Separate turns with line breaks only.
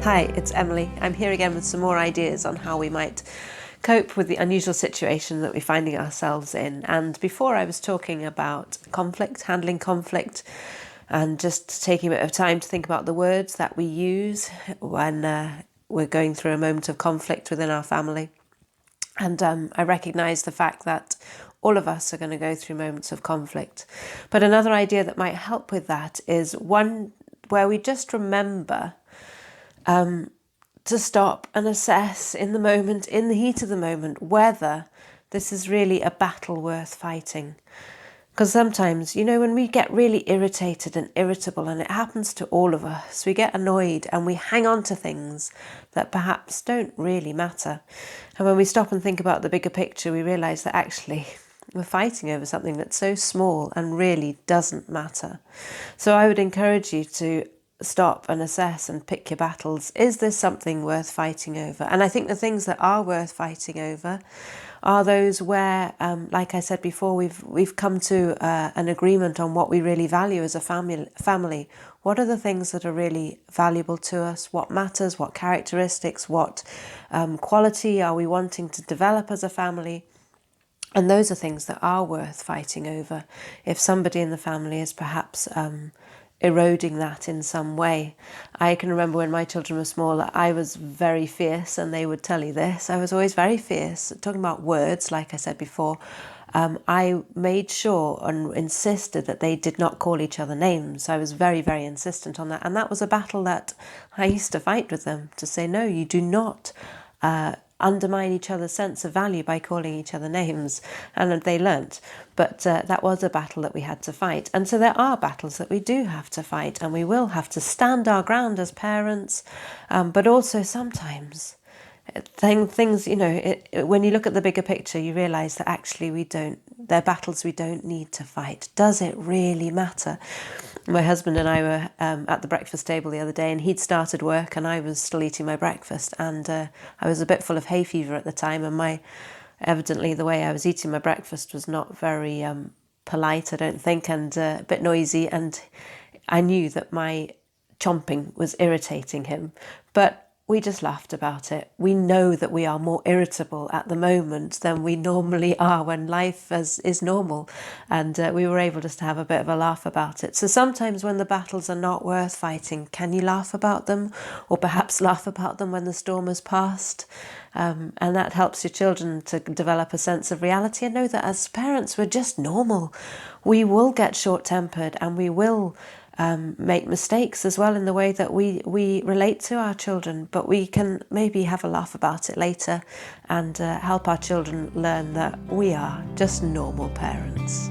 Hi, it's Emily. I'm here again with some more ideas on how we might cope with the unusual situation that we're finding ourselves in. And before I was talking about conflict, handling conflict, and just taking a bit of time to think about the words that we use when we're going through a moment of conflict within our family. And I recognise the fact that all of us are going to go through moments of conflict. But another idea that might help with that is one where we just remember to stop and assess in the moment, in the heat of the moment, whether this is really a battle worth fighting. Because sometimes, when we get really irritated and irritable, and it happens to all of us, we get annoyed and we hang on to things that perhaps don't really matter. And when we stop and think about the bigger picture, we realise that actually we're fighting over something that's so small and really doesn't matter. So I would encourage you to stop and assess and pick your battles. Is this something worth fighting over? And I think the things that are worth fighting over are those where, like I said before, we've come to an agreement on what we really value as a family. What are the things that are really valuable to us? What matters? What characteristics? What quality are we wanting to develop as a family? And those are things that are worth fighting over. If somebody in the family is perhaps eroding that in some way. I can remember when my children were smaller, I was very fierce, and they would tell you this. I was always very fierce. Talking about words, like I said before, I made sure and insisted that they did not call each other names. I was very, very insistent on that. And that was a battle that I used to fight with them, to say, no, you do not undermine each other's sense of value by calling each other names, and they learnt. But that was a battle that we had to fight. And so there are battles that we do have to fight, and we will have to stand our ground as parents, but also sometimes things, when you look at the bigger picture, you realise that actually they're battles we don't need to fight. Does it really matter? My husband and I were at the breakfast table the other day, and he'd started work and I was still eating my breakfast, and I was a bit full of hay fever at the time, and evidently the way I was eating my breakfast was not very polite, I don't think, and a bit noisy, and I knew that my chomping was irritating him, but we just laughed about it. We know that we are more irritable at the moment than we normally are when life is normal. And we were able just to have a bit of a laugh about it. So sometimes when the battles are not worth fighting, can you laugh about them? Or perhaps laugh about them when the storm has passed? And that helps your children to develop a sense of reality and know that as parents, we're just normal. We will get short-tempered, and we will make mistakes as well in the way that we relate to our children, but we can maybe have a laugh about it later and help our children learn that we are just normal parents.